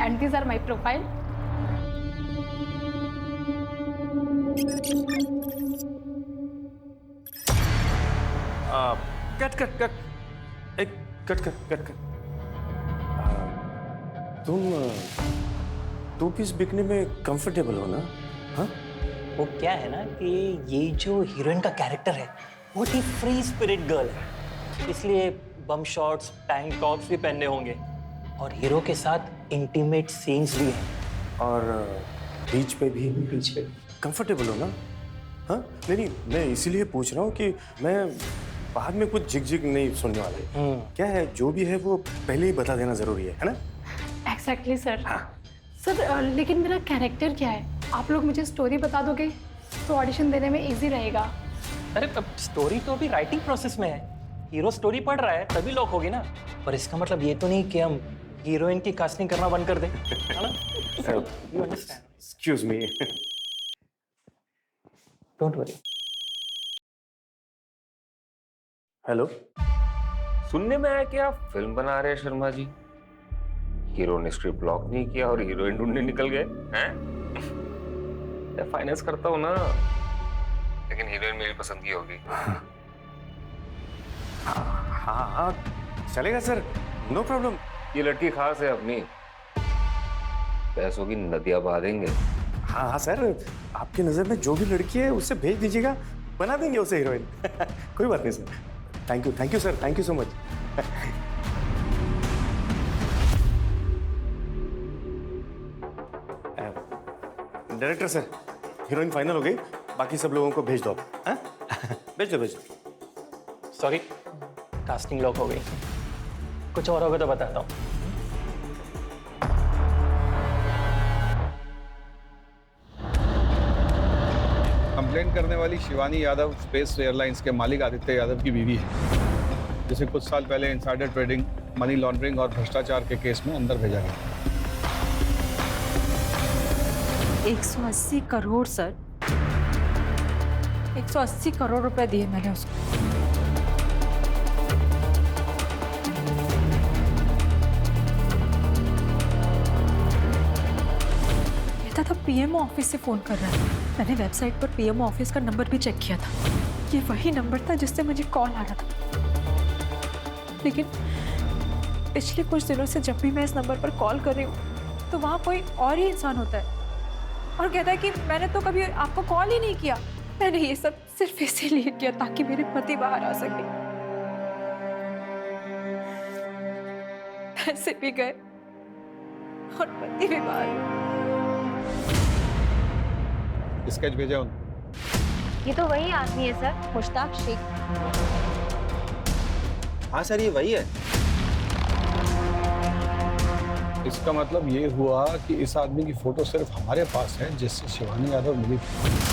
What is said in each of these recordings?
and these are my profile. Cut cut cut, एक cut cut cut cut. तुम to piece बिकने में comfortable हो ना? हाँ, वो क्या है ना कि ये जो हीरोइन का कैरेक्टर है बहुत ही फ्री स्पिरिट गर्ल है, इसलिए बम शॉट्स टैंक टॉप्स भी पहनने होंगे और हीरो के साथ इंटीमेट सीन्स भी हैं। और बीच पे भी बीच पे कंफर्टेबल हो ना? हाँ, नहीं, मैं इसीलिए पूछ रहा हूँ कि मैं बाद में कुछ झिक नहीं सुनने वाले। क्या है, जो भी है वो पहले ही बता देना जरूरी है ना? Exactly sir. सर लेकिन मेरा कैरेक्टर क्या है? आप लोग मुझे स्टोरी बता दोगे तो ऑडिशन देने में इजी रहेगा। अरे अब स्टोरी तो अभी राइटिंग प्रोसेस में है, हीरो स्टोरी पढ़ रहा है तभी लॉक होगी ना। पर इसका मतलब ये तो नहीं कि हम हीरोइन की कास्टिंग करना बंद कर दें, है ना? You understand? Excuse me. Don't worry. Hello, सुनने में आया कि आप फिल्म बना रहे हैं शर्मा जी। हीरो ने स्क्रिप्ट ब्लॉक नहीं किया और हीरोइन ढूंढने निकल गए हैं? मैं फाइनेंस करता हूँ ना, लेकिन हीरोइन मेरी पसंद की होगी। हाँ, चलेगा सर, नो प्रॉब्लम। ये लड़की खास है अपनी, पैसों की नदियां बहा देंगे। हाँ सर, आपकी नज़र में जो भी लड़की है उससे भेज दीजिएगा, बना देंगे उसे हीरोइन। कोई बात नहीं sir. Thank you sir, thank you so much. Director sir, heroine final हो गई, बाकी सब लोगों को भेज दो आप। हाँ? भेज दो। सॉरी, कास्टिंग लॉक हो गई। कुछ और होगा तो बताता हूँ। कंप्लेंट करने वाली शिवानी यादव स्पेस एयरलाइंस के मालिक आदित्य यादव की बीवी है, जिसे कुछ साल पहले इनसाइडर ट्रेडिंग, मनी लॉन्ड्रिंग और भ्रष्टाचार के केस में अंदर भेजा गया। 180 करोड़ सर, 180 करोड़ रुपए दिए मैंने उसको। था पीएमओ ऑफिस से फोन कर रहा है। मैंने वेबसाइट पर पीएमओ ऑफिस का नंबर भी चेक किया था, ये वही नंबर था जिससे मुझे कॉल आ रहा था। लेकिन पिछले कुछ दिनों से जब भी मैं इस नंबर पर कॉल कर रही हूँ तो वहाँ कोई और ही इंसान होता है और कहता है कि मैंने तो कभी आपको कॉल ही नहीं किया, मैंने ये सब सिर्फ इसीलिए किया ताकि मेरे पति बाहर आ सके। पैसे भी गए और पति भी बाहर। स्केच भेजा उन। ये तो वही आदमी है सर, मुश्ताक शेख। हाँ सर, ये वही है। इसका मतलब ये हुआ कि इस आदमी की फोटो सिर्फ हमारे पास है जिससे शिवानी यादव मिली थी।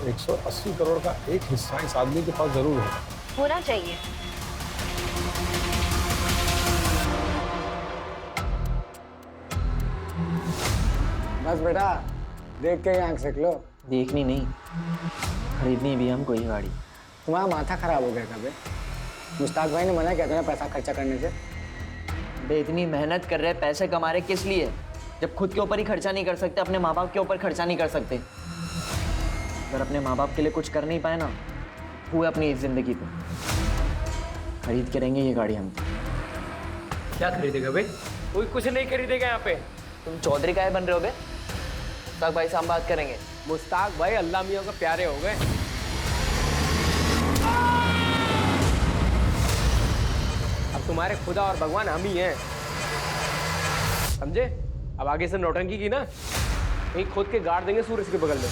$180 करोड़ का एक हिस्सा इस आदमी के पास जरूर होगा। होना चाहिए। बस बेटा, देख के आंख सेक लो। देखनी नहीं, खरीदनी भी हमको ये गाड़ी। तुम्हारा माथा खराब हो गया कभी? मुश्ताक भाई ने मना किया था ना पैसा खर्चा करने से। बे इतनी मेहनत कर रहे, पैसे कमा रहे, किस लिए? जब खुद के ऊपर ही खर्चा नहीं कर सकते, अपने माँ बाप के ऊपर खर्चा नहीं कर सकते। अगर अपने माँ बाप के लिए कुछ कर नहीं पाए ना, हुए अपनी इस जिंदगी पे। खरीद के रहेंगे ये गाड़ी हम। क्या खरीदेगा भाई? कोई कुछ नहीं खरीदेगा यहाँ पे। तुम चौधरी काहे बन रहे हो बे? मुश्ताक भाई से हम बात करेंगे। मुश्ताक भाई अल्लाह मियां के प्यारे हो गए। अब तुम्हारे खुदा और भगवान हम ही हैं, समझे? अब आगे से नौटंकी की ना, कहीं खुद के गाड़ देंगे सूरज के बगल में।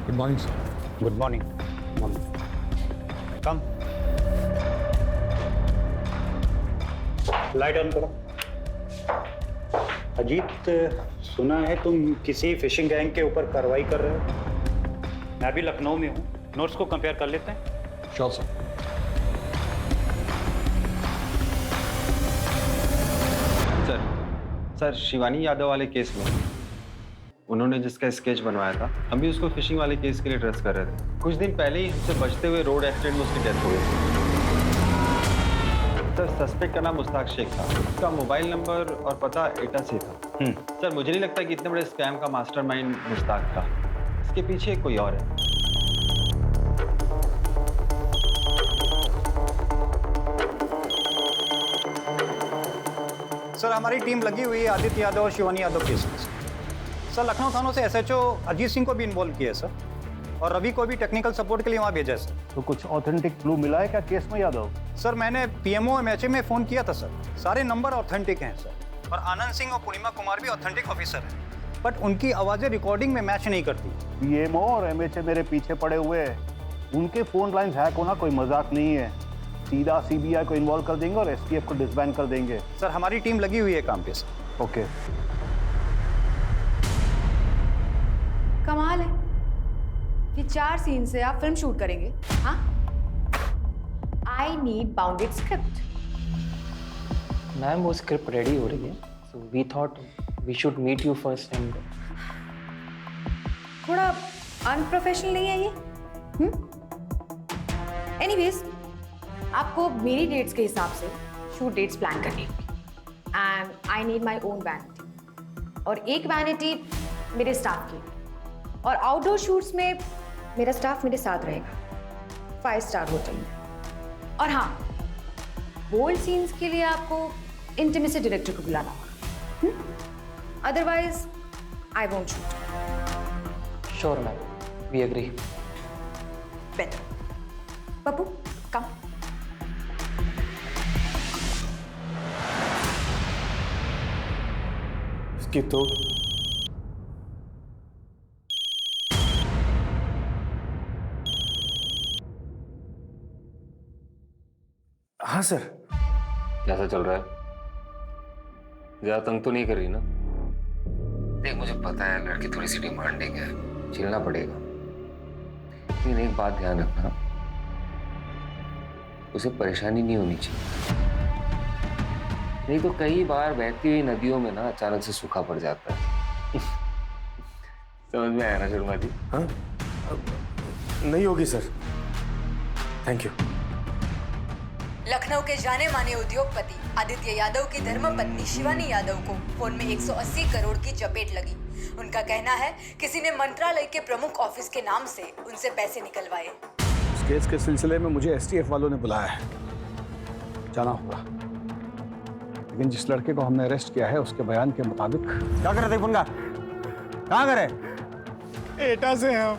Good morning sir. Good morning. Come. Light on करो। अजीत, सुना है तुम किसी फिशिंग गैंग के ऊपर कार्रवाई कर रहे हो। मैं भी लखनऊ में हूँ, नोट्स को कंपेयर कर लेते हैं। Sure sir. Sir, Shivani Yadav वाले केस में उन्होंने जिसका स्केच बनवाया था, हम भी उसको फिशिंग वाले केस के लिए ट्रेस कर रहे थे। कुछ दिन पहले ही हमसे बचते हुए रोड एक्सीडेंट में उसकी डेथ हो गई। सर, सस्पेक्ट का नाम मुश्ताक शेख था। उसका मोबाइल नंबर और पता एटा से था। सर, मुझे नहीं लगता कि इतने बड़े स्कैम का मास्टरमाइंड मुश्ताक था। इसके पीछे कोई और है। सर, हमारी टीम लगी हुई है आदित्य यादव और शिवानी यादव केस में। सर, लखनऊ थानों से एसएचओ अजीत सिंह को भी इन्वॉल्व किया है सर, और रवि को भी टेक्निकल सपोर्ट के लिए वहाँ भेजा है सर। तो कुछ ऑथेंटिक क्लू मिला है क्या केस में यादव? सर, मैंने पीएमओ एमएचए में फ़ोन किया था सर। सारे नंबर ऑथेंटिक हैं सर, और आनंद सिंह और पूर्णिमा कुमार भी ऑथेंटिक ऑफिसर हैं, बट उनकी आवाज़ें रिकॉर्डिंग में मैच नहीं करती। पीएमओ और एमएचए मेरे पीछे पड़े हुए हैं। उनके फोन लाइंस हैक होना कोई मजाक नहीं है। सीधा सीबीआई को इन्वॉल्व कर देंगे और एसटीएफ को डिसबैंड कर देंगे। सर, हमारी टीम लगी हुई है काम पे सर। ओके। कमाल है कि 4 सीन से आप फिल्म शूट करेंगे। हाँ, I need bounded script. Ma'am, वो स्क्रिप्ट रेडी हो रही है, so we thought we should meet you first and थोड़ा अनप्रोफेशनल नहीं है ये? एनीवेज, आपको मेरी डेट्स के हिसाब से शूट डेट्स प्लान करनी होगी, and I need my own vanity, और एक वैनिटी मेरे स्टाफ की, और आउटडोर शूट्स में मेरा स्टाफ मेरे साथ रहेगा 5 स्टार होटल में। और हाँ, बोल्ड सीन्स के लिए आपको इंटीमेसी डायरेक्टर को बुलाना होगा, otherwise I won't shoot. Sure ma'am, we agree. Better. Pappu, come. इसकी तो हाँ सर। कैसा चल रहा है? ज्यादा तंग तो नहीं कर रही ना? देख, मुझे पता है लड़की थोड़ी सी डिमांडिंग है, झेलना पड़ेगा, लेकिन एक बात ध्यान रखना, उसे परेशानी नहीं होनी चाहिए। नहीं तो कई बार बहती हुई नदियों में ना अचानक से सूखा पड़ जाता है। समझ में आया ना शर्मा जी? हाँ, नहीं होगी सर, थैंक यू। लखनऊ के जाने माने उद्योगपति आदित्य यादव की धर्मपत्नी शिवानी यादव को फोन में 180 करोड़ की चपेट लगी। उनका कहना है किसी ने मंत्रालय के प्रमुख ऑफिस के नाम से उनसे पैसे निकलवाए। इस केस के सिलसिले में मुझे एसटीएफ वालों ने बुलाया है, जाना होगा। लेकिन जिस लड़के को हमने अरेस्ट किया है उसके बयान के मुताबिक। क्या कर रहे थे पुनगा? कहाँ करे? एटा से हम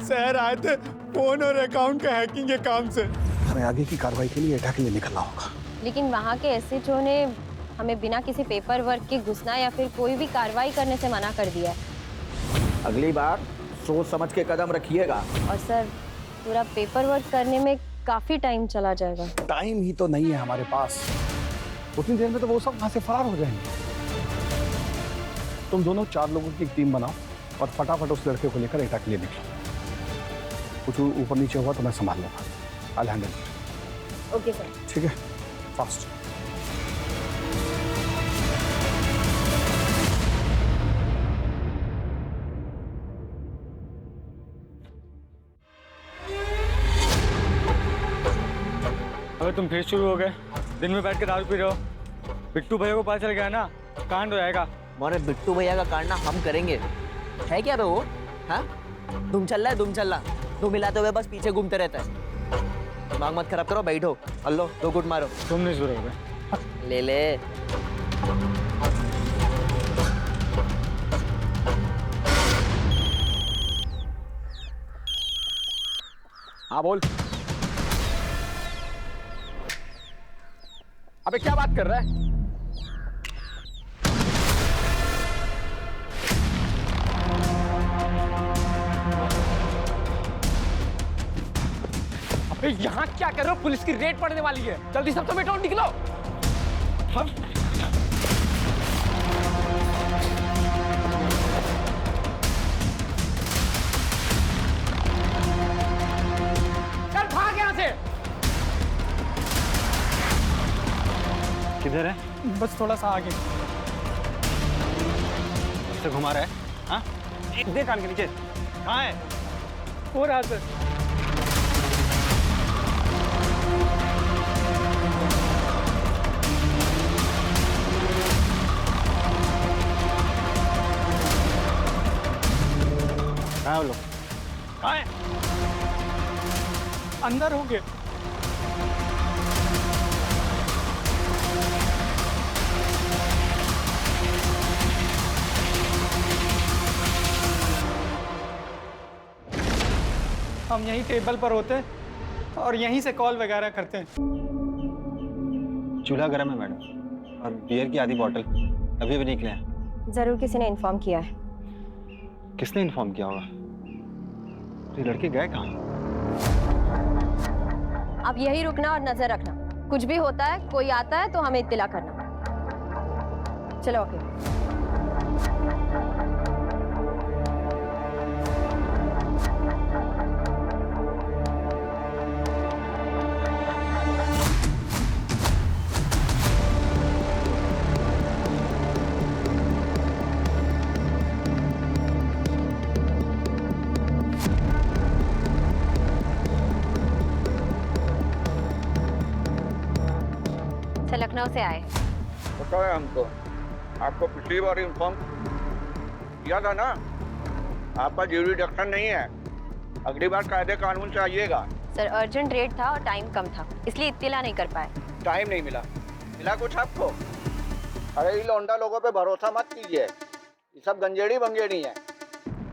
शहर आए थे फोन और अकाउंट का हैकिंग के काम से। हमें आगे की कार्रवाई के लिए एटा के लिए निकलना होगा। लेकिन वहाँ के एसएचओ ने हमें बिना किसी पेपर वर्क के घुसना या फिर कोई भी कार्रवाई करने से मना कर दिया है। अगली बार सोच समझ के कदम रखिएगा। और सर, पूरा पेपर वर्क करने में काफी टाइम चला जाएगा। टाइम ही तो नहीं है हमारे पास, उतनी देर में तो वो सब वहां से फरार हो जाएंगे। तुम दोनों 4 लोगों की एक टीम बनाओ और फटाफट उस लड़के को लेकर एटा के लिए निकलो। कुछ ऊपर नीचे हुआ तो मैं संभाल लूंगा। I'll handle it. Okay sir. ठीक है, फास्ट। अगर तुम फिर शुरू हो गए, दिन में बैठ के दारू पी रहे हो, बिट्टू भैया को पता चल गया ना, कांड हो जाएगा। मोरे बिट्टू भैया का कांड ना हम करेंगे, है क्या वो? हाँ, धूम चल रहा, धूम मिलाते हुए बस पीछे घूमते रहता है। दिमाग मत खराब करो, बैठो, हल्लो 2 गुट मारो। तुम नहीं शुरू हो गए। ले हाँ बोल। अबे क्या बात कर रहा है? अबे यहाँ क्या कर रहे हो? पुलिस की रेड पड़ने वाली है, जल्दी सब तो बेटा निकलो। हम बस थोड़ा सा आगे। से घुमा रहा है? हाँ? एक दे कान के नीचे। कहाँ है? हो रहा सर। कहाँ है वो लोग? कहाँ है? अंदर होंगे। हम यहीं टेबल पर होते हैं और यहीं से कॉल वगैरह करते हैं। चूल्हा गर्म है मैडम, और बियर की आधी बोतल अभी भी निकले हैं। जरूर किसी ने इन्फॉर्म किया है। किसने इन्फॉर्म किया होगा? ये लड़के गए कहाँ? आप यही रुकना और नजर रखना। कुछ भी होता है, कोई आता है तो हमें इत्तिला करना। चलो ओके। लखनऊ से आए। पता है हमको, आपको पिछली बार इन्फॉर्म किया था ना, आपका ज्यूरिडिक्शन नहीं है। अगली बार कायदे कानून से आइएगा। सर अर्जेंट रेट था और टाइम कम था, इसलिए इत्तिला नहीं कर पाए। टाइम नहीं मिला? मिला कुछ आपको? अरे इन लौंडा लोगों पे भरोसा मत कीजिए, ये सब गंजेड़ी बंगेड़ी है।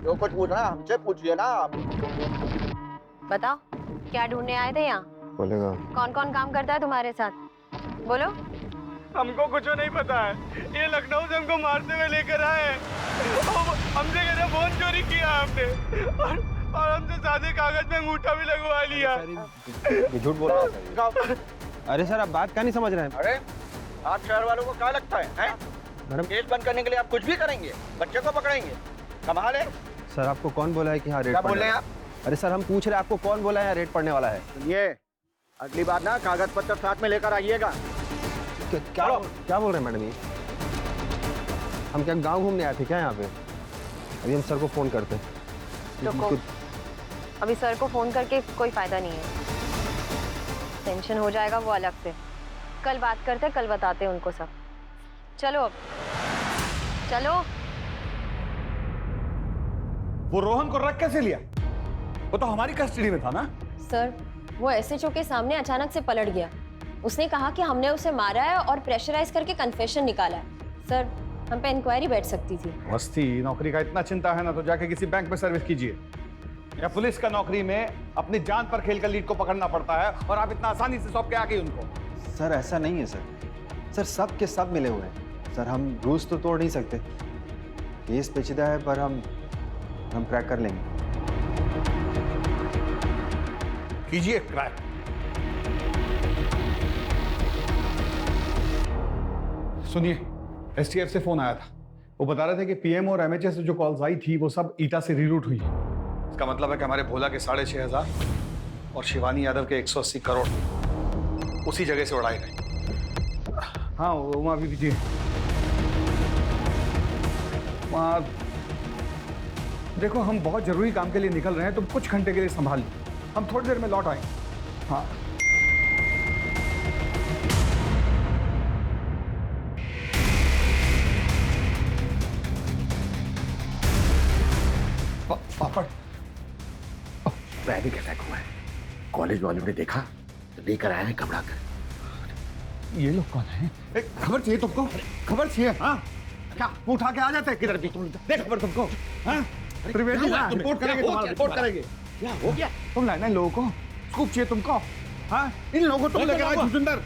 जो कुछ पूछना है हमसे पूछिए ना आप। बताओ क्या ढूंढने आए थे यहाँ? बोलेगा। कौन कौन काम करता है तुम्हारे साथ? बोलो। हमको कुछ नहीं पता है। ये लखनऊ से हमको मारते हुए लेकर आए। हमसे कहते फोन चोरी किया हमने, और हमसे सादे कागज में अंगूठा भी लगवा लिया। झूठ बोल रहा है। अरे सर, आप बात क्या नहीं समझ रहे हैं? अरे आप शहर वालों को क्या लगता है? केस बंद करने के लिए आप कुछ भी करेंगे, बच्चे को पकड़ेंगे, कमाल है। सर आपको कौन बोला है कि हाँ रेट? क्या बोल रहे हैं आप? अरे सर, हम पूछ रहे हैं आपको कौन बोला है रेट पड़ने वाला है? सुनिए, अगली बार ना कागज पत्र साथ में लेकर आइएगा। क्या बोल रहे हैं मैडम? ये हम क्या गांव घूमने आए थे क्या यहाँ पे? अभी हम सर को फोन करते हैं। रुको, अभी सर को फोन करके कोई फायदा नहीं है। टेंशन हो जाएगा वो अलग से। कल बात करते, कल बताते उनको सब। चलो अब चलो। वो रोहन को रख कैसे लिया? वो तो हमारी कस्टडी में था ना। सर वो एसएचओ के सामने अचानक से पलट गया। उसने कहा कि हमने उसे मारा है और प्रेशराइज करके कन्फेशन निकाला है। सर हम पे इंक्वायरी बैठ सकती थी। मस्ती नौकरी का इतना चिंता है ना, तो जाके किसी बैंक में सर्विस कीजिए। या पुलिस का नौकरी में अपनी जान पर खेलकर लीड को पकड़ना पड़ता है, और आप इतना आसानी से सौंप के आ गए उनको। सर ऐसा नहीं है सर। सर सब के सब मिले हुए हैं। सर हम रूल्स तो तोड़ नहीं सकते। केस पेचीदा है, पर हम क्रैक कर लेंगे। कीजिए क्रैक। सुनिए, एसटीएफ से फोन आया था। वो बता रहे थे कि पीएम और एमएचए से जो कॉल्स आई थी वो सब ईटा से रीरूट हुई है। इसका मतलब है कि हमारे भोला के 6,500 और शिवानी यादव के 180 करोड़ उसी जगह से उड़ाए गए। हाँ वहाँ भी दीजिए। वहाँ देखो, हम बहुत जरूरी काम के लिए निकल रहे हैं, तुम कुछ घंटे के लिए संभाल लो, हम थोड़ी देर में लौट आएंगे। हाँ पापड़ पैनिक अटैक हुआ है। कॉलेज वालों ने देखा तो लेकर आए हैं घबरा कर। ये लोग कौन है? खबर चाहिए तुमको? खबर चाहिए? हाँ क्या उठा के आ जाते हैं किधर भी? तुम दे खबर तुमको। हाँ त्रिवेदी रिपोर्ट करेंगे, तुम्हारा रिपोर्ट करेंगे। क्या हो गया? तुम लाना इन लोगों को, स्कूप चाहिए तुमको? हाँ इन लोगों को तुम लेकर आए जुजुंदर,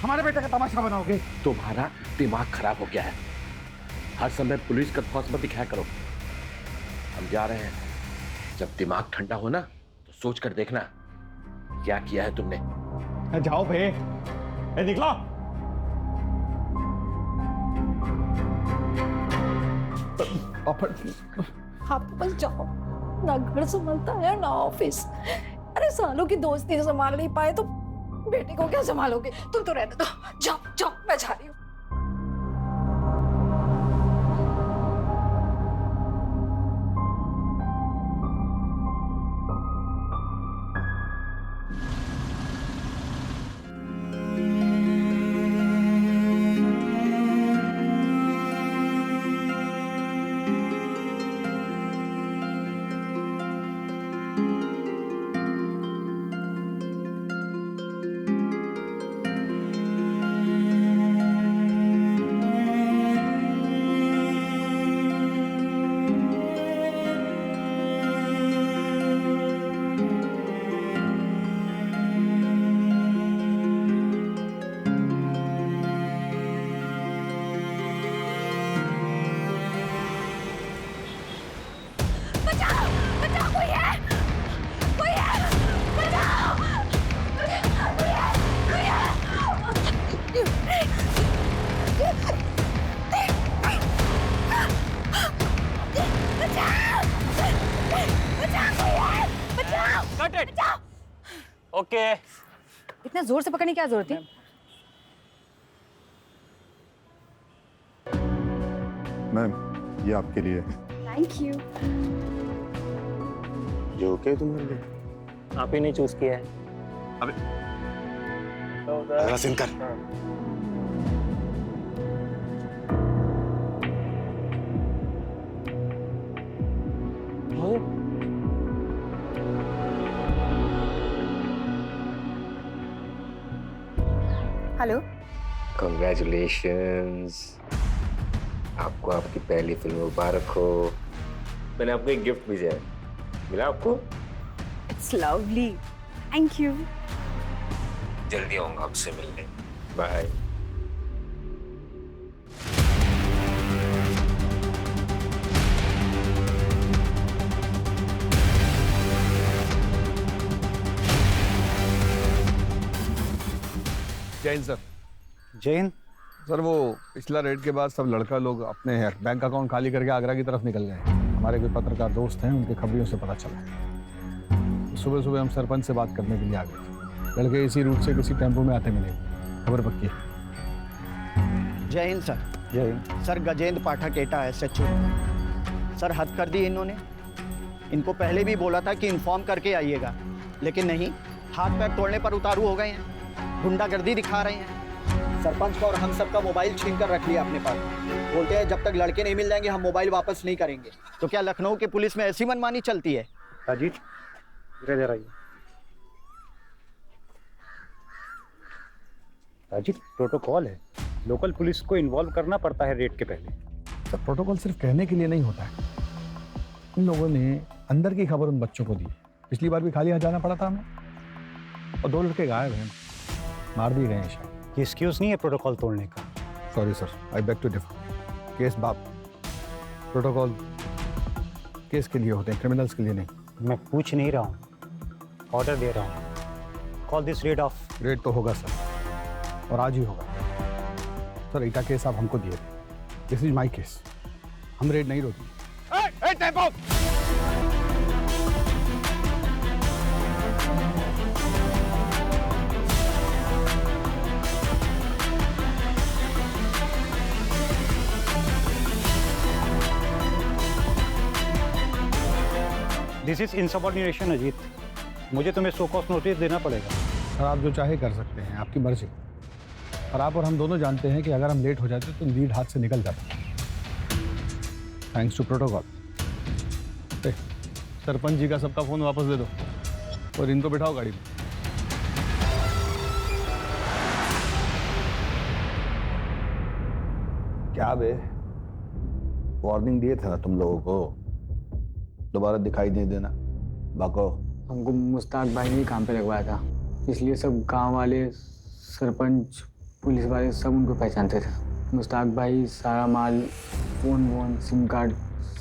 हमारे बेटे का तमाशा बनाओगे। तुम्हारा दिमाग खराब हो गया है। हर समय पुलिस का खौफ मत दिखाया करो। हम जा रहे हैं, जब दिमाग ठंडा हो ना तो सोच कर देखना क्या किया है तुमने। जाओ भे, निकलो। आप बस जाओ, ना घर संभलता है ना ऑफिस। अरे सालों की दोस्ती संभाल नहीं पाए तो बेटे को क्या संभालोगे? तुम तो रहने दो, जाओ जाओ, मैं जा रही हूँ। ओके। इतना जोर से पकड़ने की क्या जरूरत है? मैम, ये आपके लिए। Thank you. ये ओके तुम्हारे लिए? आप ही ने चूज किया है। अगला सीन कर। हेलो। Congratulations! आपको आपकी पहली फिल्म मुबारक हो। मैंने आपको एक गिफ्ट भेजा है, मिला आपको? It's lovely, thank you. जल्दी आऊंगा आपसे मिलने। Bye. Jain sir. Jain sir, वो पिछला रेड के बाद सब लड़का लोग अपने बैंक अकाउंट खाली करके आगरा की तरफ निकल गए। हमारे कोई पत्रकार दोस्त हैं, उनके खबरियों से पता चला। सुबह सुबह हम सरपंच से बात करने के लिए आ गए। लड़के इसी रूट से किसी टेम्पो में आते मिले। खबर पक्की है। जय हिंद सर। जय हिंद सर, गजेंद्र पाठक एटा है SHO। सर, हद कर दी इन्होंने। इनको पहले भी बोला था कि इन्फॉर्म करके आइएगा, लेकिन नहीं, हाथ पैर तोड़ने पर उतारू हो गए हैं। गुंडागर्दी दिखा रहे हैं। सरपंच का और हम सब का मोबाइल छीन कर रख लिया अपने पास। बोलते हैं जब तक लड़के नहीं मिल जाएंगे हम मोबाइल वापस नहीं करेंगे। तो क्या लखनऊ के पुलिस में ऐसी मनमानी चलती है? अजीत, इधर आइए। अजीत, प्रोटोकॉल है, लोकल पुलिस को इन्वॉल्व करना पड़ता है रेड के पहले। सर, प्रोटोकॉल सिर्फ कहने के लिए नहीं होता है। इन लोगों ने अंदर की खबर उन बच्चों को दी। पिछली बार भी खाली हाथ जाना पड़ा था हमें, और 2 लड़के गायब हैं, मार दिए गए हैं शायद। ये एक्सक्यूज नहीं है प्रोटोकॉल तोड़ने का। Sorry sir, I beg to differ. Case बाप, प्रोटोकॉल केस के लिए होते हैं, क्रिमिनल्स के लिए नहीं। मैं पूछ नहीं रहा हूँ, ऑर्डर दे रहा हूँ। Call this rid of. Red तो होगा सर, और आज ही होगा। सर, ईटा केस आप हमको दिए थे, दिस इज माई केस। हम रेड नहीं रोकेंगे। दिस इज इनसबऑर्डिनेशन अजीत, मुझे तुम्हें शो कॉज नोटिस देना पड़ेगा। सर, आप जो चाहे कर सकते हैं, आपकी मर्जी। और आप और हम दोनों जानते हैं कि अगर हम लेट हो जाते तो लीड हाथ से निकल जाता। Thanks to protocol. Sarpanch ji का सबका फोन वापस दे दो और इनको बिठाओ गाड़ी में। क्या बे, वार्निंग दिए थे ना तुम लोगों को, दोबारा दिखाई नहीं देना। बाको, हमको मुश्ताक भाई ने ही काम पे लगवाया था, इसलिए सब गांव वाले, सरपंच, पुलिस वाले सब उनको पहचानते थे। मुश्ताक भाई सारा माल, फोन, सिम कार्ड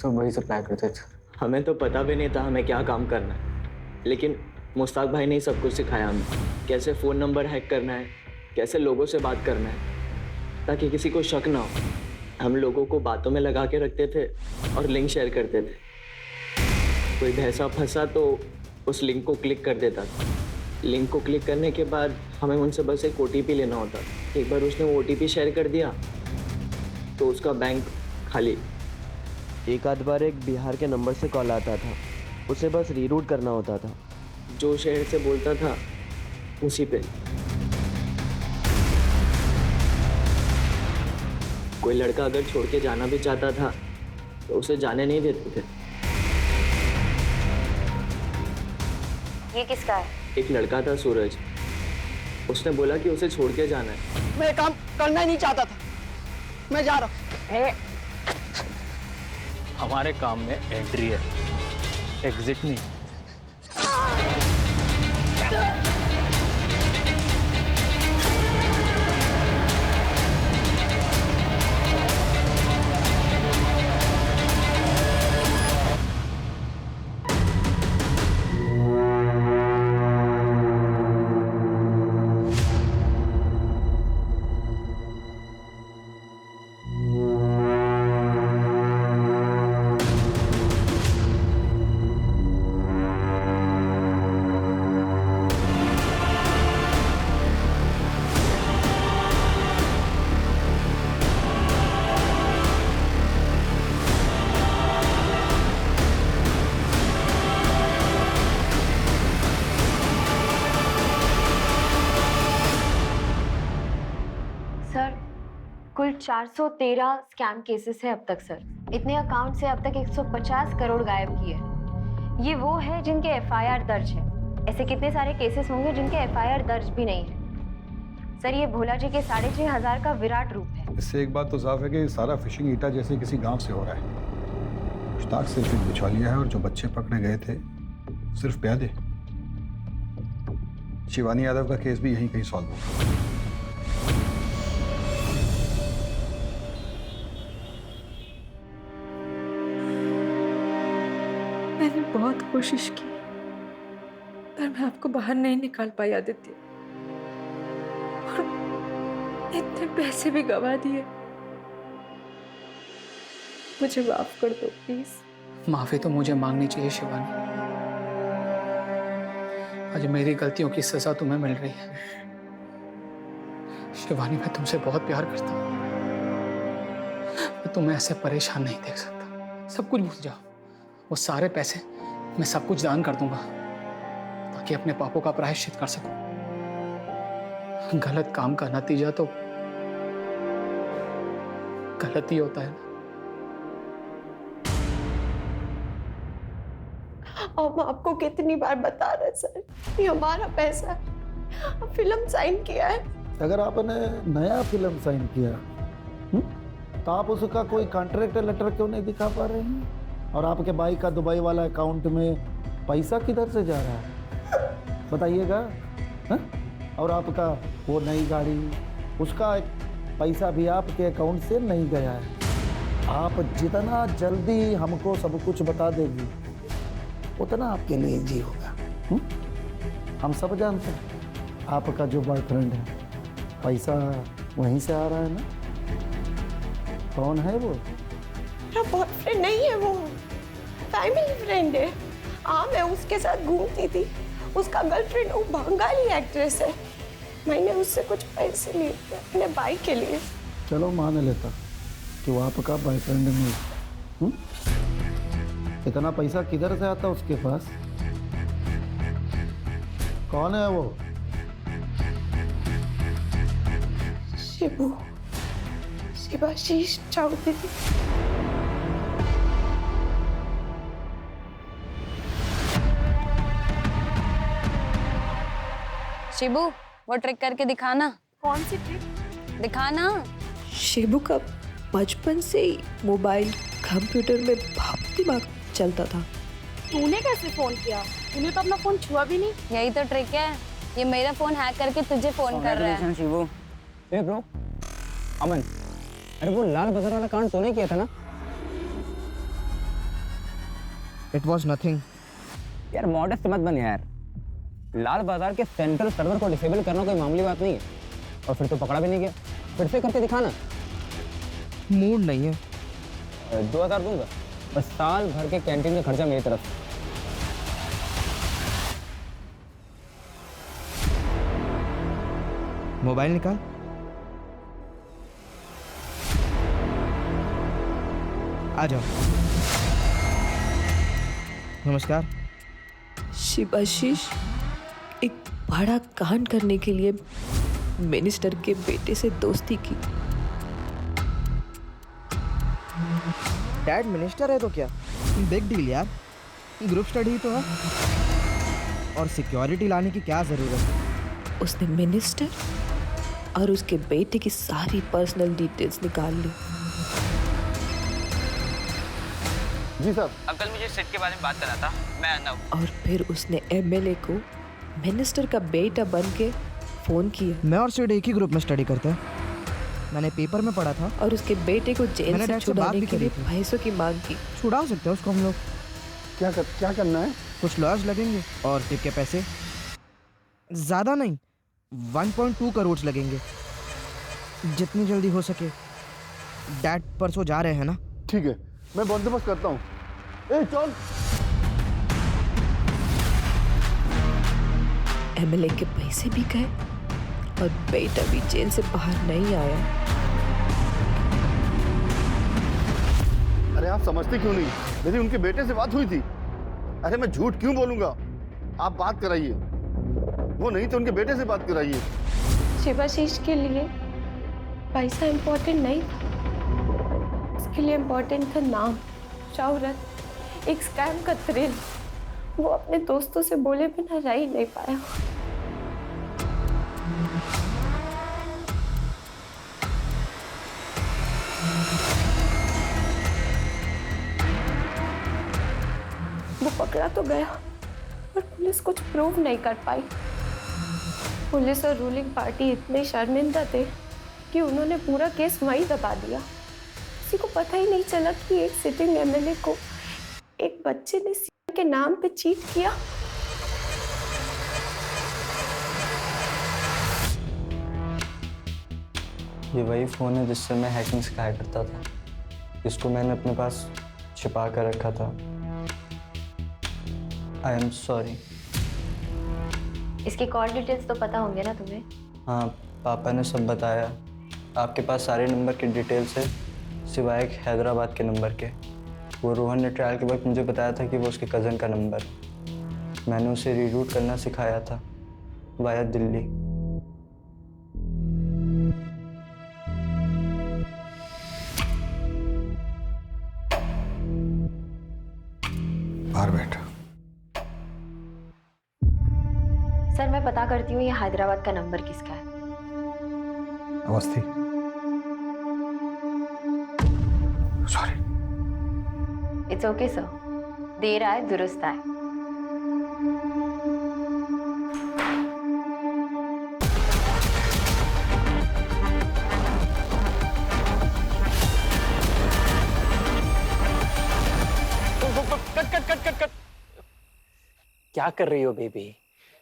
सब वही सप्लाई करते थे। हमें तो पता भी नहीं था हमें क्या काम करना है, लेकिन मुश्ताक भाई ने ही सब कुछ सिखाया हमें। कैसे फ़ोन नंबर हैक करना है, कैसे लोगों से बात करना है, ताकि किसी को शक ना हो। हम लोगों को बातों में लगा के रखते थे और लिंक शेयर करते थे। कोई भैंसा फंसा तो उस लिंक को क्लिक कर देता था लिंक को क्लिक करने के बाद हमें उनसे बस एक OTP लेना होता। एक बार उसने वो OTP शेयर कर दिया तो उसका बैंक खाली। एक आध बार एक बिहार के नंबर से कॉल आता था, उसे बस रीरूट करना होता था। जो शहर से बोलता था उसी पे। कोई लड़का अगर छोड़ के जाना भी चाहता था तो उसे जाने नहीं देते थे। ये किसका है? एक लड़का था सूरज, उसने बोला कि उसे छोड़ के जाना है। मैं काम करना ही नहीं चाहता था, मैं जा रहा हूँ। हमारे काम में एंट्री है, एग्जिट नहीं। कुल 413 स्कैम केसेस है अब तक सर। इतने अकाउंट से अब तक 150 करोड़ गायब किए। ये वो है जिनके FIR दर्ज है। ऐसे कितने सारे केसेस होंगे जिनके FIR दर्ज भी नहीं है। सर ये भोला जी के 6500 का विराट रूप है। इससे एक बात तो साफ है कि सारा फिशिंग ईटा जैसे किसी गांव से हो रहा है। मुश्ताक सिर्फ एक बिचौलिया है और जो बच्चे पकड़े गए थे सिर्फ प्यादे। शिवानी यादव का केस भी यहीं कहीं सॉल्व होगा। मैंने बहुत कोशिश की पर मैं आपको बाहर नहीं निकाल पाई आदित्य, और इतने पैसे भी गवा दिए। मुझे माफ कर दो प्लीज। माफी तो मुझे मांगनी चाहिए शिवानी। आज मेरी गलतियों की सजा तुम्हें मिल रही है। शिवानी मैं तुमसे बहुत प्यार करता हूँ। मैं तुम्हें ऐसे परेशान नहीं देख सकता। सब कुछ भूल जाओ। वो सारे पैसे मैं सब कुछ दान कर दूंगा ताकि अपने पापों का प्रायश्चित कर सकूं। गलत काम का नतीजा तो गलत ही होता है ना। हम आपको कितनी बार बता रहे सर, ये हमारा पैसा है। फिल्म साइन किया है। अगर आपने नया फिल्म साइन किया तो आप उसका कोई कॉन्ट्रैक्ट लेटर क्यों नहीं दिखा पा रहे हैं? और आपके भाई का दुबई वाला अकाउंट में पैसा किधर से जा रहा है बताइएगा? और आपका वो नई गाड़ी, उसका पैसा भी आपके अकाउंट से नहीं गया है। आप जितना जल्दी हमको सब कुछ बता देगी उतना आपके लिए इजी होगा। हम सब जानते हैं आपका जो बॉयफ्रेंड है पैसा वहीं से आ रहा है ना। कौन है वो? मेरा बॉयफ्रेंड नहीं है, वो फैमिली फ्रेंड है। हाँ मैं उसके साथ घूमती थी। उसका गर्लफ्रेंड वो बंगाली एक्ट्रेस है। मैंने उससे कुछ पैसे लिए थे अपने भाई के लिए। चलो मान लेता कि वो आपका बॉयफ्रेंड नहीं। इतना पैसा किधर से आता उसके पास? कौन है वो? शिबू, शिवाशीष चौधरी। शिबू वो ट्रिक करके दिखाना। कौन सी ट्रिक? दिखाना। शिबू का बचपन से ही मोबाइल कंप्यूटर में बहुत दिमाग चलता था। तूने कैसे फोन किया? तूने तो अपना फोन छुआ भी नहीं। यही तो ट्रिक है। ये मेरा फोन हैक करके तुझे फोन कर रहा है। शिबू। ए ब्रो, अमन, अरे वो लाल बाजार वाला कांड तूने किया था ना? It was nothing. यार मॉडेस्ट मत बन यार। लाल बाजार के सेंट्रल सर्वर को डिसेबल करना कोई मामूली बात नहीं है। और फिर तो पकड़ा भी नहीं गया। फिर से करके दिखाना। मूड नहीं है। 2000 दूंगा, बस साल भर के कैंटीन का खर्चा मेरी तरफ से। मोबाइल निकाल। आ जाओ। नमस्कार। शिवाशीष एक बड़ा कांड करने के लिए मिनिस्टर के बेटे से दोस्ती की। डैड मिनिस्टर है तो क्या, बिग डील यार, ग्रुप स्टडी तो है। और सिक्योरिटी लाने की क्या जरूरत है? उसने मिनिस्टर और उसके बेटे की सारी पर्सनल डिटेल्स निकाल ली। जी सर। अंकल मुझे सेट के बारे में बात करना था, मैं आना हूँ। और फिर उसने एमएलए को मिनिस्टर का बेटा बन के फोन किया। मैं और सिड एक ही ग्रुप में स्टडी करते हैं, मैंने पेपर में पढ़ा था। और उसके बेटे को जेल से छुड़ाने के लिए पैसों की मांग की। छुड़ा सकते हैं उसको हम लोग। क्या करना है? कुछ लॉयर्स लगेंगे और टिप के पैसे ज़्यादा नहीं, 1.2 करोड़ लगेंगे, जितनी जल्दी हो सके। डैड परसों जा रहे हैं ना? ठीक है, मैं बंदोबस्त करता हूँ। ए चल। एमएलए के पैसे भी गए और बेटा भी जेल से बाहर नहीं आया। अरे आप समझते क्यों नहीं? मेरी उनके बेटे से बात हुई थी। अरे मैं झूठ क्यों बोलूंगा? आप बात कराइए, वो नहीं तो उनके बेटे से बात कराइए। शिवाशीष के लिए पैसा इम्पोर्टेंट नहीं था, उसके लिए इम्पोर्टेंट था नाम, शौहरत, एक स्कैम का थ्रिल। वो अपने दोस्तों से बोले बिना रह ही नहीं पाया। वो पकड़ा तो गया पर पुलिस कुछ प्रूव नहीं कर पाई। पुलिस और रूलिंग पार्टी इतने शर्मिंदा थे कि उन्होंने पूरा केस वहीं दबा दिया। किसी को पता ही नहीं चला कि एक सिटिंग एमएलए को एक बच्चे ने सीएम के नाम पे चीट किया। ये वही फ़ोन है जिससे मैं हैकिंग सिखाया करता था। इसको मैंने अपने पास छिपा कर रखा था। I am sorry. इसके कॉल डिटेल्स तो पता होंगे ना तुम्हें? हाँ, पापा ने सब बताया। आपके पास सारे नंबर की डिटेल्स है सिवाय एक हैदराबाद के नंबर के। वो रोहन ने ट्रायल के वक्त मुझे बताया था कि वो उसके कज़न का नंबर। मैंने उसे रीरूट करना सिखाया था वाया दिल्ली। बाहर बैठ। सर मैं पता करती हूँ ये हैदराबाद का नंबर किसका है। Awasthi. Sorry. It's okay sir, देर आए दुरुस्त आए। कट। क्या कर रही हो बेबी?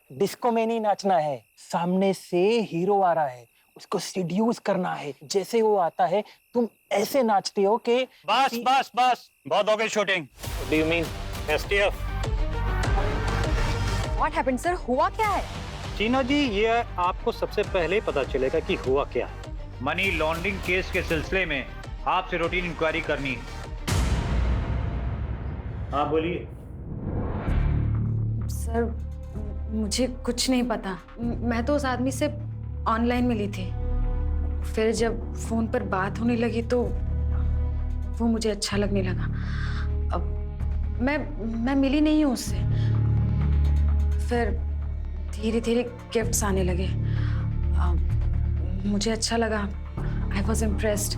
डिस्को में नहीं नाचना है, सामने से हीरो आ रहा है, उसको सीड्यूस करना है। जैसे वो आता है तुम ऐसे नाचते हो कि बस बहुत हो गई shooting. Do you mean STF? What happened sir? हुआ क्या है? चीना जी, ये आपको सबसे पहले पता चलेगा कि हुआ क्या है। मनी लॉन्ड्रिंग केस के सिलसिले में आपसे रूटीन इंक्वायरी करनी है। हाँ बोलिए। सर मुझे कुछ नहीं पता। मैं तो उस आदमी से ऑनलाइन मिली थी, फिर जब फोन पर बात होने लगी तो वो मुझे अच्छा लगने लगा। अब मैं मिली नहीं हूँ उससे। फिर धीरे धीरे गिफ्ट्स आने लगे। मुझे अच्छा लगा। I was impressed.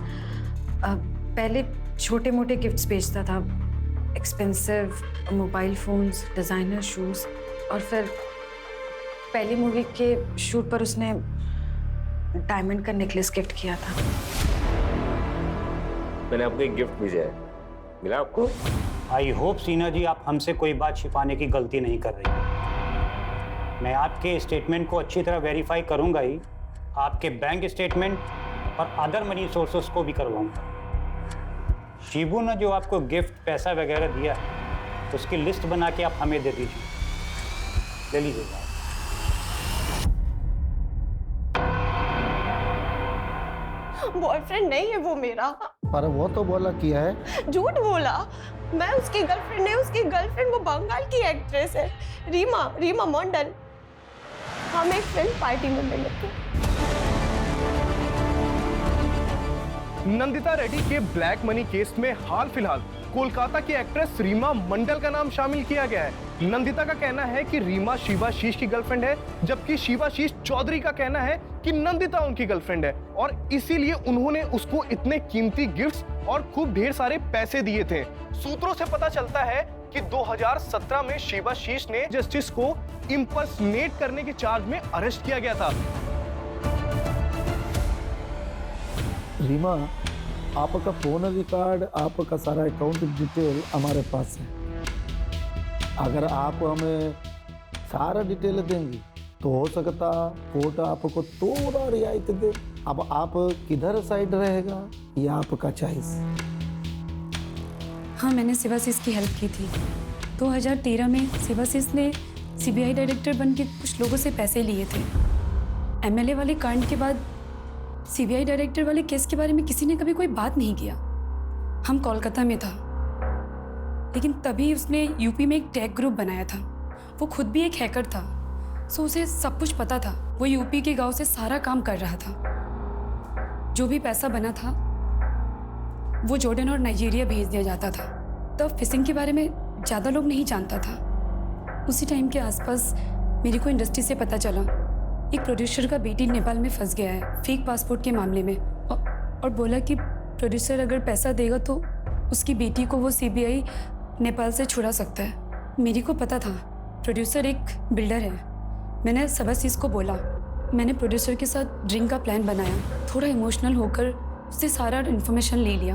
पहले छोटे मोटे गिफ्ट्स भेजता था, expensive mobile phones, designer shoes, और फिर पहली मूवी के शूट पर उसने डायमंड का नेकलेस गिफ्ट किया था। मैंने आपको एक गिफ्ट भेजा है, मिला आपको? आई होप सीना जी आप हमसे कोई बात छिपाने की गलती नहीं कर रही। मैं आपके स्टेटमेंट को अच्छी तरह वेरीफाई करूंगा ही, आपके बैंक स्टेटमेंट और अदर मनी सोर्सेस को भी करवाऊंगा। शिबू ने जो आपको गिफ्ट पैसा वगैरह दिया है उसकी लिस्ट बना के आप हमें दे दीजिए। ले लीजिएगा। बॉयफ्रेंड नहीं है वो मेरा। पर वो तो बोला किया है। झूठ बोला। मैं उसकी गर्लफ्रेंड नहीं, उसकी गर्लफ्रेंड वो बंगाल की एक्ट्रेस है, रीमा मंडल। हम एक फिल्म पार्टी में मिले थे। नंदिता रेड्डी के ब्लैक मनी केस में हाल फिलहाल कोलकाता की एक्ट्रेस रीमा मंडल का नाम शामिल किया गया है। नंदिता का कहना है कि रीमा शिवाशीष की गर्लफ्रेंड है, जबकि शिवाशीष चौधरी का कहना है कि नंदिता उनकी गर्लफ्रेंड है और इसीलिए उन्होंने उसको इतने कीमती गिफ्ट्स और खूब ढेर सारे पैसे दिए थे। सूत्रों से पता चलता है कि 2017 में शिवाशीष ने जस्टिस को इंपर्सनेट करने के चार्ज में अरेस्ट किया गया था। रीमा, आपका फोन रिकॉर्ड, आपका सारा अकाउंट डिटेल हमारे पास है। अगर आप हमें सारा डिटेल देंगी तो हो सकता कोर्ट आपको थोड़ा रियायत दे। अब आप किधर साइड रहेगा ये आपका चॉइस। हाँ, मैंने शिवाशीष की हेल्प की थी। 2013 में शिवाशीष ने सीबीआई डायरेक्टर बन के कुछ लोगों से पैसे लिए थे। एमएलए वाले कांड के बाद सीबीआई डायरेक्टर वाले केस के बारे में किसी ने कभी कोई बात नहीं किया। हम कोलकाता में था, लेकिन तभी उसने यूपी में एक टेक ग्रुप बनाया था। वो खुद भी एक हैकर था, सो उसे सब कुछ पता था। वो यूपी के गांव से सारा काम कर रहा था। जो भी पैसा बना था वो जॉर्डन और नाइजीरिया भेज दिया जाता था। तब फिशिंग के बारे में ज़्यादा लोग नहीं जानता था। उसी टाइम के आसपास मेरे को इंडस्ट्री से पता चला एक प्रोड्यूसर का बेटी नेपाल में फंस गया है फेक पासपोर्ट के मामले में, और बोला कि प्रोड्यूसर अगर पैसा देगा तो उसकी बेटी को वो सीबीआई नेपाल से छुड़ा सकता है। मेरे को पता था प्रोड्यूसर एक बिल्डर है। मैंने शिवाशीष को बोला। मैंने प्रोड्यूसर के साथ ड्रिंक का प्लान बनाया। थोड़ा इमोशनल होकर उससे सारा इन्फॉर्मेशन ले लिया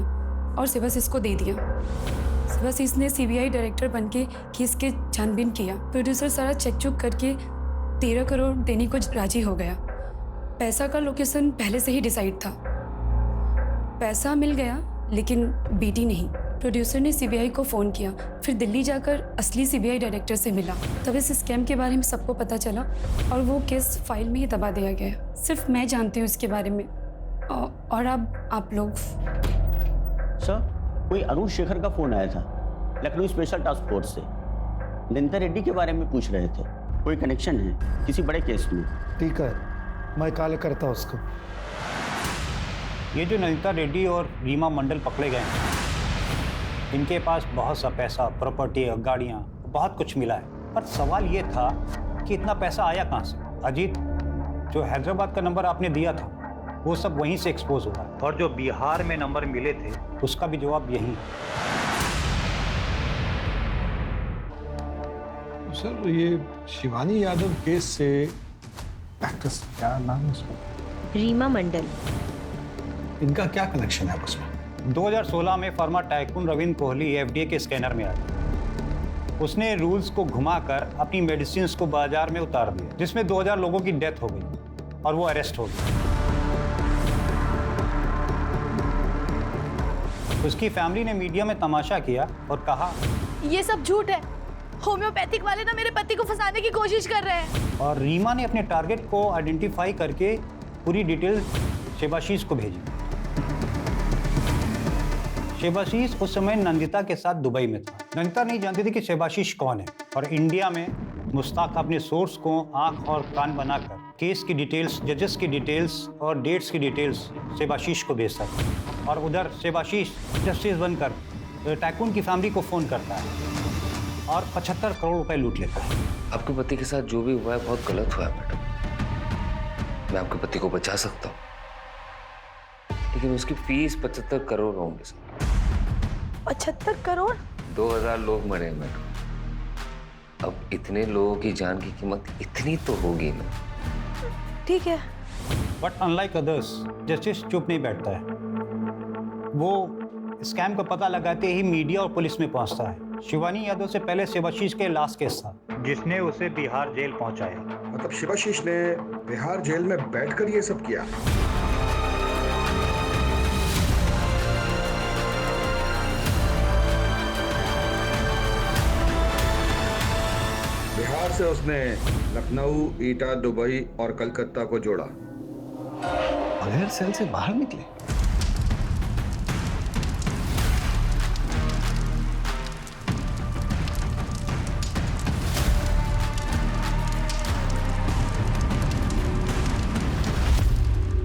और शिवाशीष को दे दिया। शिवाशीष ने सीबीआई डायरेक्टर बन के केस के छानबीन किया। प्रोड्यूसर सारा चेक चुक करके 13 करोड़ देने को राजी हो गया। पैसा का लोकेशन पहले से ही डिसाइड था। पैसा मिल गया लेकिन बेटी नहीं। प्रोड्यूसर ने सीबीआई को फ़ोन किया, फिर दिल्ली जाकर असली सीबीआई डायरेक्टर से मिला। तब इस स्कैम के बारे में सबको पता चला और वो केस फाइल में ही दबा दिया गया। सिर्फ मैं जानती हूँ इसके बारे में और अब आप लोग। सर, कोई अरुण शेखर का फ़ोन आया था लखनऊ स्पेशल टास्क फोर्स से। नंदिता रेड्डी के बारे में पूछ रहे थे। कोई कनेक्शन है किसी बड़े केस में? ठीक है, मैं कॉल करता हूँ उसको। ये जो नंदिता रेड्डी और रीमा मंडल पकड़े गए हैं, इनके पास बहुत सा पैसा, प्रॉपर्टी, गाड़ियाँ, बहुत कुछ मिला है। पर सवाल ये था कि इतना पैसा आया कहाँ से? अजीत, जो हैदराबाद का नंबर आपने दिया था वो सब वहीं से एक्सपोज हुआ है, और जो बिहार में नंबर मिले थे उसका भी जवाब यही है। सर, ये शिवानी यादव केस से एक्ट्रेस, क्या नाम है उसका? रीमा मंडल। इनका क्या कनेक्शन है उसमें? 2016 में फर्मा टाइकून रविंद्र कोहली एफडीए के स्कैनर में आया। उसने रूल्स को घुमाकर अपनी मेडिसिन को बाजार में उतार दिया, जिसमें 2000 लोगों की डेथ हो गई और वो अरेस्ट हो गया। उसकी फैमिली ने मीडिया में तमाशा किया और कहा, ये सब झूठ है। होम्योपैथिक वाले ना मेरे पति को फंसाने की कोशिश कर रहे हैं। और रीमा ने अपने टारगेट को आइडेंटिफाई करके पूरी डिटेल शिवाशीष को भेजी। शिवाशीष उस समय नंदिता के साथ दुबई में था। नंदिता नहीं जानती थी कि शिवाशीष कौन है, और इंडिया में मुश्ताक अपने सोर्स को आंख और कान बनाकर केस की डिटेल्स, जजेस की डिटेल्स और डेट्स की डिटेल्स शिवाशीष को भेजता था। और उधर शिवाशीष जस्टिस बनकर टाइकून की फैमिली को फोन करता है और 75 करोड़ रुपए लूट लेता है। आपके पति के साथ जो भी हुआ है बहुत गलत हुआ है मैडम। मैं आपके पति को बचा सकता हूँ, लेकिन उसकी फीस 75 करोड़ होंगे सर। 75 करोड़? 2000 लोग मरे मैडम। अब इतने लोगों की जान की कीमत इतनी तो होगी ना। ठीक है। बट अनलाइक अदर्स, जस्टिस चुप नहीं बैठता है। वो स्कैम का पता लगाते ही मीडिया और पुलिस में पहुंचता है। शिवानी यादव से पहले शिवाशीष के लास्ट केस था, जिसने उसे बिहार जेल पहुंचाया। मतलब शिवाशीष ने बिहार जेल में बैठकर ये सब किया? बिहार से उसने लखनऊ, ईटा, दुबई और कलकत्ता को जोड़ा। बगैर सेल से बाहर निकले?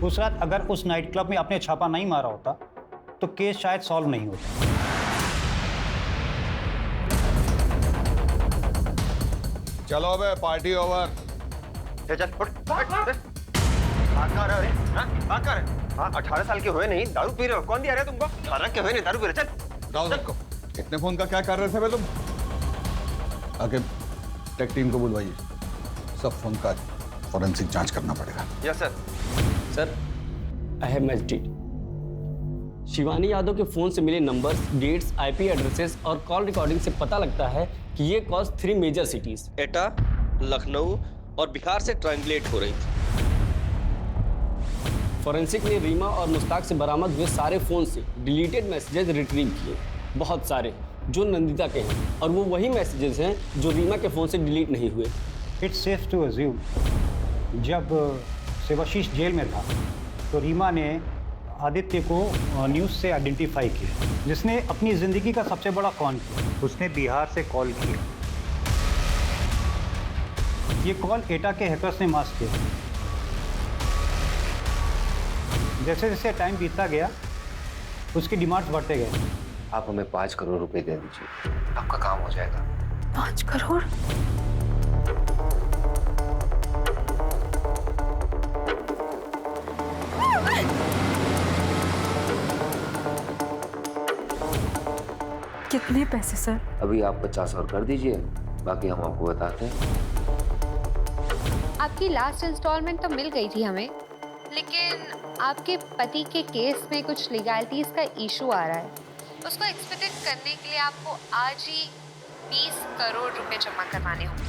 दूसरा, अगर उस नाइट क्लब में आपने छापा नहीं मारा होता तो केस शायद सॉल्व नहीं होता। चलो बे, पार्टी ओवर। चल उठ, भाग कर। हाँ 18 साल के हुए नहीं, दारू पी रहे हो? कौन दिया रहा है तुमको? 18 के हुए नहीं, दारू पी रहे। चल जाओ सबको। इतने फोन का क्या कर रहे थे बे तुम? आके टेक टीम को बुलवाइए, सब फोन का फॉरेंसिक जांच करना पड़ेगा। Yes sir. सर, अहम एसडी शिवानी यादव के फोन से मिले नंबर्स, डेट्स, आईपी एड्रेसेस और कॉल रिकॉर्डिंग से पता लगता है कि ये कॉल्स 3 मेजर सिटीज एटा, लखनऊ और बिहार से ट्रायंगुलेट हो रही थी। फॉरेंसिक ने रीमा और मुश्ताक से बरामद हुए सारे फोन से डिलीटेड मैसेजेस रिट्रीव किए, बहुत सारे जो नंदिता के हैं, और वो वही मैसेजेस हैं जो रीमा के फोन से डिलीट नहीं हुए। इट्स सेफ टू अज्यूम जब शिवाशीष जेल में था तो रीमा ने आदित्य को न्यूज़ से आइडेंटिफाई किया, जिसने अपनी ज़िंदगी का सबसे बड़ा कॉन किया। उसने बिहार से कॉल किया। ये कॉल एटा के हैकर्स ने मास्क किया। जैसे जैसे टाइम बीतता गया उसकी डिमांड्स बढ़ते गए। आप हमें 5 करोड़ रुपए दे दीजिए, आपका काम हो जाएगा। 5 करोड़? कितने पैसे सर? अभी आप 50 और कर दीजिए, बाकी हम आपको बताते हैं। आपकी लास्ट इंस्टॉलमेंट तो मिल गई थी हमें, लेकिन आपके पति के केस में कुछ लीगैलिटीज का इशू आ रहा है। उसको एक्सपेक्टेड करने के लिए आपको आज ही 20 करोड़ रुपए जमा करवाने होंगे।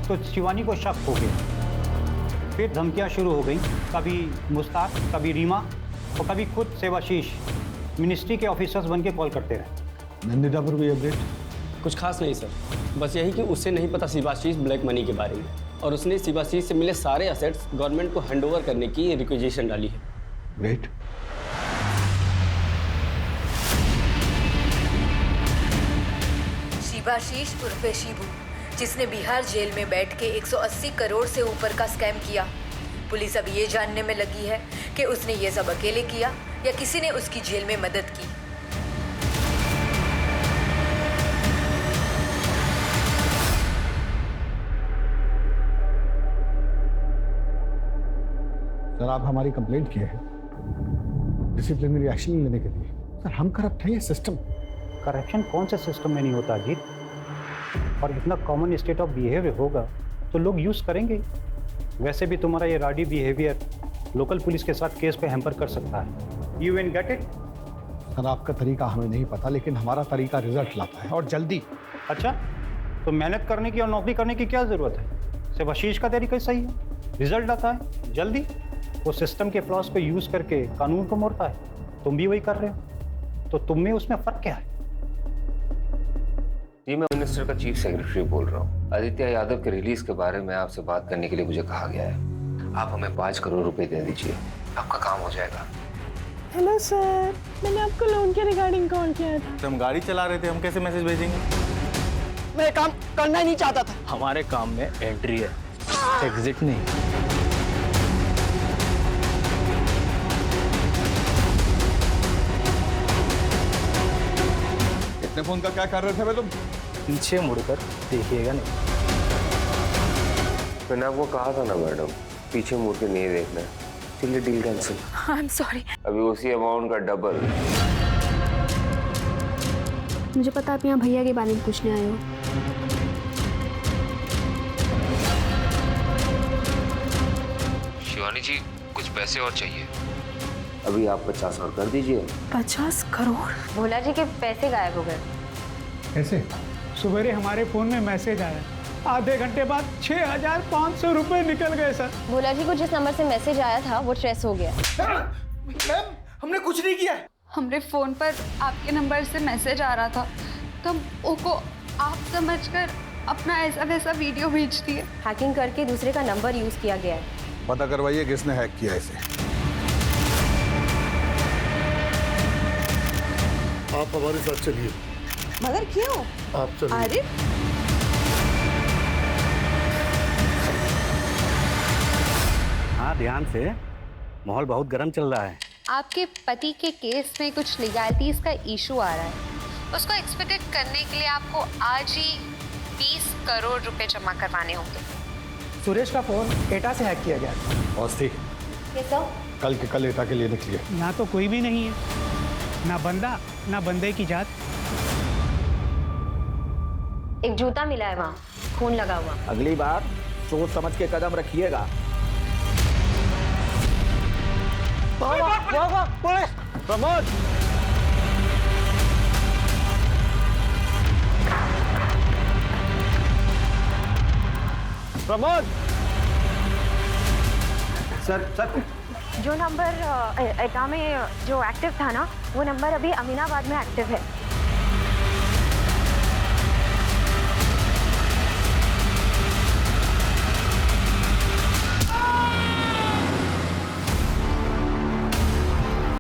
तो शिवानी को शक हो गया। फिर धमकियां शुरू हो गई, कभी मुश्ताक, कभी रीमा और कभी खुद सेवाशीष मिनिस्ट्री के ऑफिसर्स बन के कॉल करते रहे। नंदिता पर कोई अपडेट? कुछ खास नहीं सर, बस यही कि उससे नहीं पता शिवाशीष ब्लैक मनी के बारे में, और उसने शिवाशीष से मिले सारे असेट्स गवर्नमेंट को हैंडओवर करने की रिक्वेजिशन डाली है। ग्रेट। शिवाशीष उर्फे शिबू, जिसने बिहार जेल में बैठ के 180 करोड़ से ऊपर का स्कैम किया। पुलिस अब ये जानने में लगी है कि उसने ये सब अकेले किया या किसी ने उसकी जेल में मदद की। सर, आप हमारी कंप्लेंट किए हैं डिसिप्लिनरी एक्शन लेने के लिए। सर, हम करप्ट हैं, ये सिस्टम। करप्शन कौन से सिस्टम में नहीं होता अजीत? और इतना कॉमन स्टेट ऑफ बिहेवियर होगा तो लोग यूज़ करेंगे। वैसे भी तुम्हारा ये राडी बिहेवियर लोकल पुलिस के साथ केस पे हैम्पर कर सकता है। You will get it. Sir, आपका तरीका हमें नहीं पता, लेकिन हमारा तरीका रिजल्ट लाता है, और जल्दी। अच्छा, तो मेहनत करने की और नौकरी करने की क्या ज़रूरत है? शिवाशीष का तरीका सही है, रिजल्ट आता है जल्दी। वो सिस्टम के फ्लॉज को यूज़ करके कानून को मोड़ता है। तुम भी वही कर रहे हो, तो तुम में उसमें फ़र्क क्या है? जी, मैं मिनिस्टर का चीफ सेक्रेटरी बोल रहा हूँ। आदित्य यादव के रिलीज के बारे में आपसे बात करने के लिए मुझे कहा गया है। आप हमें 5 करोड़ रुपए दे दीजिए, आपका काम हो जाएगा। हेलो सर, मैंने आपको लोन के रिगार्डिंग कॉल किया था। तो हम गाड़ी चला रहे थे, हम कैसे मैसेज भेजेंगे? मैं काम करना ही नहीं चाहता था। हमारे काम में एंट्री है, एग्जिट नहीं। इतने फोन का क्या कर रहे थे बे तुम? पीछे मुड़कर देखिएगा नहीं। मैंने आपको कहा था ना मैडम, पीछे मुड़ के नहीं देखना है। चलिए, deal cancel. I am sorry. अभी उसी अमाउंट का डबल। मुझे पता आप यहाँ भैया के बारे में पूछने आए हो। शिवानी जी, कुछ पैसे और चाहिए। अभी आप 50 और कर दीजिए। 50 करोड़? भोला जी के पैसे गायब हो गए। कैसे? सवेरे हमारे फोन में मैसेज आया, आधे घंटे बाद 6500 रुपए निकल गए सर। भोला जी को जिस नंबर से मैसेज आया था वो ट्रेस हो गया। मैम, हमने कुछ नहीं किया। हमरे फोन पर आपके नंबर से मैसेज आ रहा था, तो वो आप समझकर अपना ऐसा वैसा वीडियो भेज दिए। हैकिंग करके दूसरे का नंबर यूज किया गया है। पता करवाइए किसने हैक किया इसे। आप हमारे साथ चलिए, मगर क्यों? आप चलिए। अरे हाँ ध्यान से, माहौल बहुत गर्म चल रहा है। आपके पति के केस में कुछ लीगैलिटीज का इशू आ रहा है। उसको एक्सपेक्टेड करने के लिए आपको आज ही 20 करोड़ रुपए जमा करवाने होंगे। सुरेश का फोन एटा से हैक किया गया था। औस्ती, ये सब कल के कल एटा के लिए निकलिए। यहाँ तो कोई भी नहीं है, ना बंदा ना बंदे की जात। एक जूता मिला है वहाँ, खून लगा हुआ। अगली बार सोच समझ के कदम रखिएगा। प्रमोद, प्रमोद। सर जो नंबर एटा में जो एक्टिव था ना, वो नंबर अभी अमीनाबाद में एक्टिव है।